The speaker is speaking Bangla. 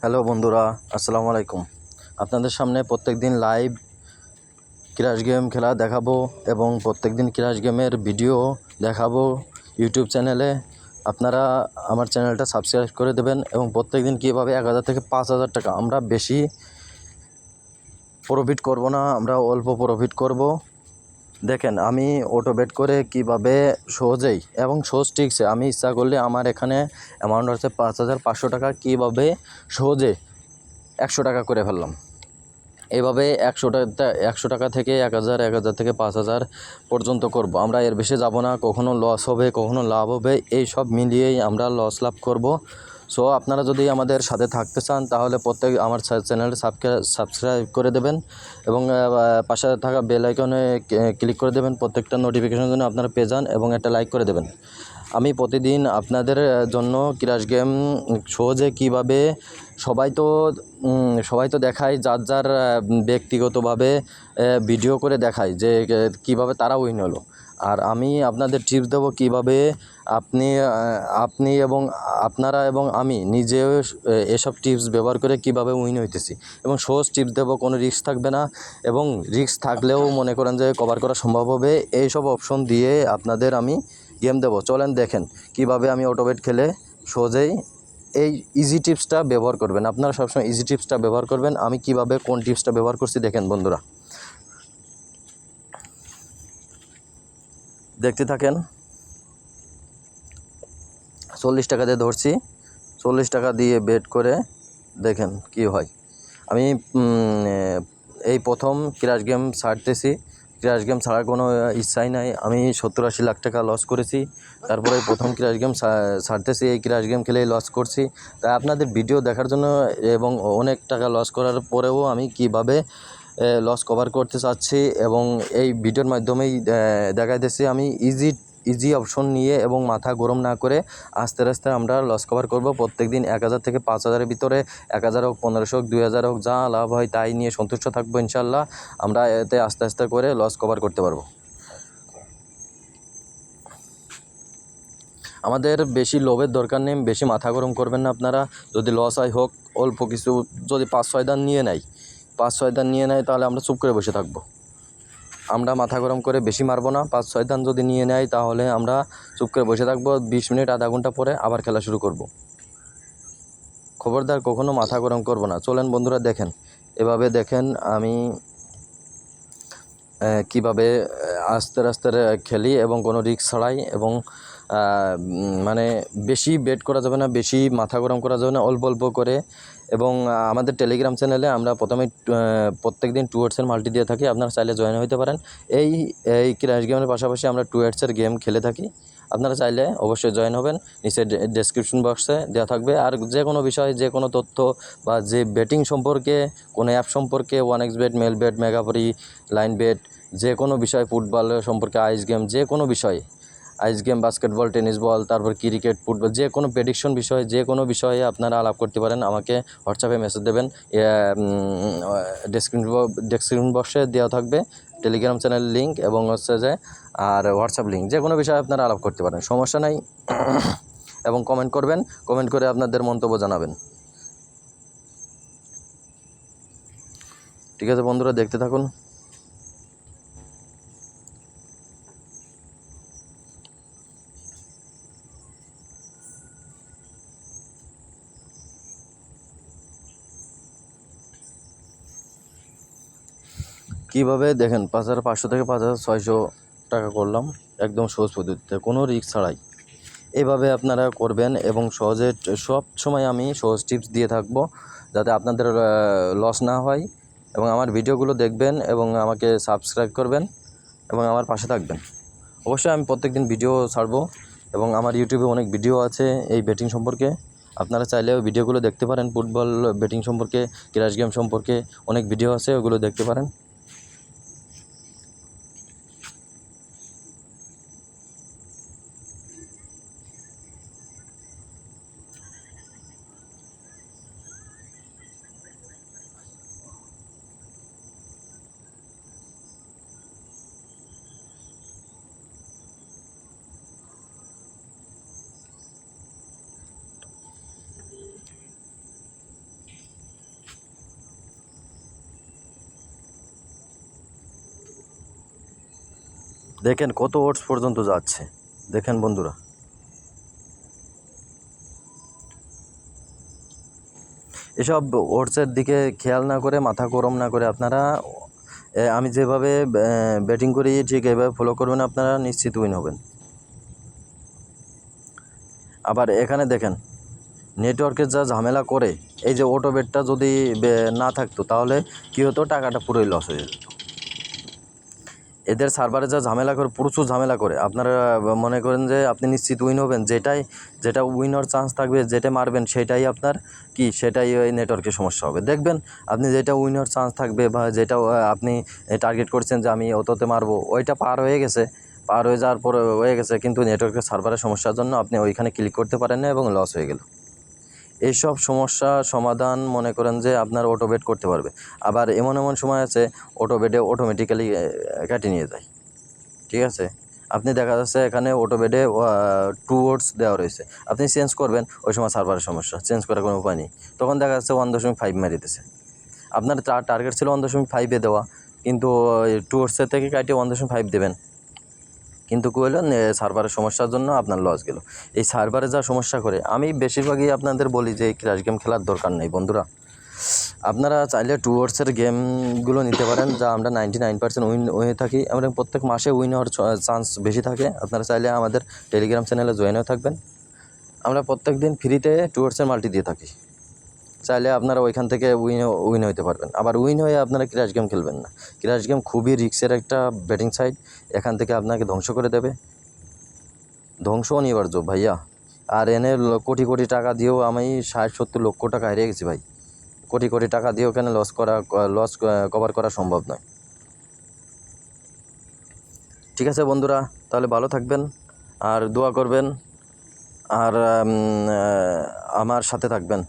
হ্যালো বন্ধুরা, আসসালামু আলাইকুম। আপনাদের সামনে প্রত্যেকদিন লাইভ ক্র্যাশ গেম খেলা দেখাবো এবং প্রত্যেকদিন ক্র্যাশ গেমের ভিডিও দেখাবো ইউটিউব চ্যানেলে। আপনারা আমার চ্যানেলটা সাবস্ক্রাইব করে দেবেন এবং প্রত্যেকদিন কীভাবে 1000 থেকে 5000 টাকা, আমরা বেশি প্রফিট করব না, আমরা অল্প প্রফিট করব। দেখেন আমি অটো বেট করে কিভাবে সহজেই এবং সহজ ট্রিক্সে আমি ইচ্ছা করলে আমার এখানে অ্যামাউন্ট হচ্ছে 5500 টাকা, কীভাবে সহজে 100 টাকা করে ফেললাম। এভাবে 100 টাকা থেকে 1000, 1000 থেকে 5000 পর্যন্ত করব। আমরা এর বেশি যাব না, কখনো লস হবে কখনো লাভ হবে, এই সব মিলিয়েই আমরা লস লাভ করব। সো আপনারা যদি আমাদের সাথে থাকতে চান তাহলে আমার চ্যানেলটা সাবস্ক্রাইব করে দেবেন এবং পাশে থাকা বেল আইকনে ক্লিক করে দেবেন। প্রত্যেকটা নোটিফিকেশনের জন্য আপনারা পেয়ে যান এবং একটা লাইক করে দেবেন। আমি প্রতিদিন আপনাদের জন্য ক্র্যাশ গেম সহজে কীভাবে সবাই তো দেখায় যার যার ব্যক্তিগতভাবে ভিডিও করে দেখায় যে কীভাবে তারা উইন হলো, আর আমি আপনাদের টিপস দেবো কীভাবে আপনি এবং আপনারা এবং আমি নিজেও এসব টিপস ব্যবহার করে কীভাবে উইন হইতেছি এবং সহজ টিপস দেবো, কোনো রিস্ক থাকবে না এবং রিস্ক থাকলেও মনে করেন যে কভার করা সম্ভব হবে। এইসব অপশন দিয়ে আপনাদের আমি গেম দেবো। চলেন দেখেন কীভাবে আমি অটোবেট খেলে সহজেই এই ইজি টিপসটা ব্যবহার করবেন। আপনারা সবসময় ইজি টিপসটা ব্যবহার করবেন। আমি কিভাবে কোন টিপসটা ব্যবহার করছি দেখেন বন্ধুরা, দেখতে থাকেন। 40 টাকা দিয়ে ধরছি, 40 টাকা দিয়ে বেট করে দেখেন কি হয়। আমি এই প্রথম ক্র্যাশ গেম ছাড়তেছি, ক্র্যাশ গেম ছাড়ার কোনো ইচ্ছাই নাই। আমি 70-80 লাখ টাকা লস করেছি, তারপরে প্রথম ক্র্যাশ গেম ছাড়তেছি। এই ক্র্যাশ গেম খেলেই লস করছি। তাই আপনাদের ভিডিও দেখার জন্য এবং অনেক টাকা লস করার পরেও আমি কিভাবে লস কভার করতে চাচ্ছি এবং এই ভিডিওর মাধ্যমেই দেখাইতেছি। আমি ইজি অপশন নিয়ে এবং মাথা গরম না করে আস্তে আস্তে আমরা লস কভার করব। প্রত্যেকদিন 1000 থেকে 5000-এর ভিতরে, 1000 হোক, 1500 হোক, 2000 হোক, যা লাভ হয় তাই নিয়ে সন্তুষ্ট থাকবো ইনশাল্লাহ। আমরা এতে আস্তে আস্তে করে লস কভার করতে পারবো। আমাদের বেশি লোভের দরকার নেই, বেশি মাথা গরম করবেন না আপনারা। যদি লস হয় হোক, অল্প কিছু যদি 5-6 দান নিয়ে নেয়, 5-6 দান নিয়ে নেয় তাহলে আমরা চুপ করে বসে থাকবো। আমরা মাথা গরম করে বেশি মারবো না। 5-6 দান যদি নিয়ে নেয় তাহলে আমরা চুপ করে বসে থাকবো। 20 মিনিট, আধা ঘন্টা পরে আবার খেলা শুরু করব। খবরদার কখনো মাথা গরম করব না। চলেন বন্ধুরা দেখেন, এভাবে দেখেন আমি কিভাবে আস্তে আস্তে খেলি এবং কোনো রিস্ক ছাড়াই এবং মানে বেশি বেট করা যাবে না, বেশি মাথা গরম করা যাবে না, অল্প অল্প করে। এবং আমাদের টেলিগ্রাম চ্যানেলে আমরা প্রত্যেক দিন 2 ওয়ার্ডসের মাল্টি দিয়ে থাকি, আপনারা চাইলে জয়েন হতে পারেন। এই এই ক্র্যাশ গেমের পাশাপাশি আমরা 2 ওয়ার্ডসের গেম খেলে থাকি, আপনারা চাইলে অবশ্যই জয়েন হবেন। নিচে ডেসক্রিপশন বক্সে দেওয়া থাকবে। আর যে কোনো বিষয়, যে কোনো তথ্য বা যে বেটিং সম্পর্কে, কোনো অ্যাপ সম্পর্কে, 1xBet, মেলবেট, মেগাপরি, লাইন বেট, যে কোনো বিষয়, ফুটবল সম্পর্কে, আইস গেম, যে কোনো বিষয়, আইস গেম, বাস্কেটবল, টেনিস বল, তারপর ক্রিকেট, ফুটবল, যে কোনো প্রেডিকশন বিষয়, যে কোনো বিষয়ে আপনারা আলাপ করতে পারেন। আমাকে হোয়াটসঅ্যাপে মেসেজ দেবেন, ডেসক্রিপশন বক্সে দেওয়া থাকবে টেলিগ্রাম চ্যানেলের লিঙ্ক এবং হচ্ছে যে আর হোয়াটসঅ্যাপ লিঙ্ক। যে কোনো বিষয়ে আপনারা আলাপ করতে পারেন, সমস্যা নাই। এবং কমেন্ট করবেন, কমেন্ট করে আপনাদের মন্তব্য জানাবেন। ঠিক আছে বন্ধুরা, দেখতে থাকুন। কীভাবে দেখেন 5500 থেকে 5600 টাকা করলাম একদম সহজ পদ্ধতিতে, কোনো রিস্ক ছাড়াই। এভাবে আপনারা করবেন এবং সহজে, সব সময় আমি সহজ টিপস দিয়ে থাকবো যাতে আপনাদের লস না হয়। এবং আমার ভিডিওগুলো দেখবেন এবং আমাকে সাবস্ক্রাইব করবেন এবং আমার পাশে থাকবেন। অবশ্যই আমি প্রত্যেকদিন ভিডিও ছাড়বো এবং আমার ইউটিউবে অনেক ভিডিও আছে এই বেটিং সম্পর্কে, আপনারা চাইলে ওই ভিডিওগুলো দেখতে পারেন। ফুটবল বেটিং সম্পর্কে, ক্র্যাশ গেম সম্পর্কে অনেক ভিডিও আছে, ওগুলো দেখতে পারেন। দেখেন কত ওটস পর্যন্ত যাচ্ছে, দেখেন বন্ধুরা। এসব ওটসের দিকে খেয়াল না করে, মাথা গরম না করে আপনারা আমি যেভাবে ব্যাটিং করি ঠিক এইভাবে ফলো করবেন, আপনারা নিশ্চিত উইন হবেন। আবার এখানে দেখেন নেটওয়ার্কের যা ঝামেলা করে, এই যে অটো বেটটা যদি না থাকতো তাহলে কী হতো, টাকাটা পুরোই লস হয়ে যেত। এদের সার্ভারে যা ঝামেলা করে, প্রচুর ঝামেলা করে, আপনারা মনে করেন যে আপনি নিশ্চিত উইন হবেন, যেটা উইন হওয়ার চান্স থাকবে, যেটা মারবেন সেটাই আপনার সেটাই ওই নেটওয়ার্কের সমস্যা হবে। দেখবেন আপনি যেটা উইন হওয়ার চান্স থাকবে বা যেটা আপনি টার্গেট করছেন যে আমি অততে মারবো, ওইটা পার হয়ে গেছে, পার হয়ে যাওয়ার পরে হয়ে গেছে, কিন্তু নেটওয়ার্কের সার্ভারের সমস্যার জন্য আপনি ওইখানে ক্লিক করতে পারেন না এবং লস হয়ে গেল। এইসব সমস্যা সমাধান মনে করেন যে আপনার অটো বেট করতে পারবে। আবার এমন সময় আছে অটো বেটে অটোমেটিক্যালি কেটে নিয়ে যায়, ঠিক আছে। আপনি দেখা যাচ্ছে এখানে অটো বেটে 2 ওটস দেওয়া রয়েছে, আপনি চেঞ্জ করবেন, ওই সময় সার্ভারের সমস্যা, চেঞ্জ করার কোনো উপায় নেই, তখন দেখা যাচ্ছে 1.5 মেরে দিতেছে। আপনার টার্গেট ছিল 1.5 দেওয়া, কিন্তু 2 ওটসের থেকে কাটিয়ে 1.5 দেবেন, কিন্তু কী হলো, সার্ভারের সমস্যার জন্য আপনার লস গেল। এই সার্ভারে যা সমস্যা করে, আমি বেশিরভাগই আপনাদের বলি যে এই ক্র্যাশ গেম খেলার দরকার নেই বন্ধুরা। আপনারা চাইলে 2 ওটসের গেমগুলো নিতে পারেন, যা আমরা 99% উইন হয়ে থাকি, আমরা প্রত্যেক মাসে উইন হওয়ার চান্স বেশি থাকে। আপনারা চাইলে আমাদের টেলিগ্রাম চ্যানেলে জয়েন হয়ে থাকবেন, আমরা প্রত্যেক দিন ফ্রিতে 2 ওটসের মাল্টি দিয়ে থাকি, চাইলে আপনারা ওইখান থেকে উইন হইতে পারবেন। আবার উইন হয়ে আপনারা ক্র্যাশ গেম খেলবেন না, ক্র্যাশ গেম খুবই রিস্কের একটা ব্যাটিং সাইট, এখান থেকে আপনাকে ধ্বংস করে দেবে, ধ্বংস অনিবার্য ভাইয়া। আর এনে কোটি কোটি টাকা দিয়েও আমি 60-70 লক্ষ টাকা হারিয়ে গেছি ভাই, কোটি কোটি টাকা দিয়েও কেন লস কভার করা সম্ভব নয়। ঠিক আছে বন্ধুরা, তাহলে ভালো থাকবেন আর দোয়া করবেন আর আমার সাথে থাকবেন।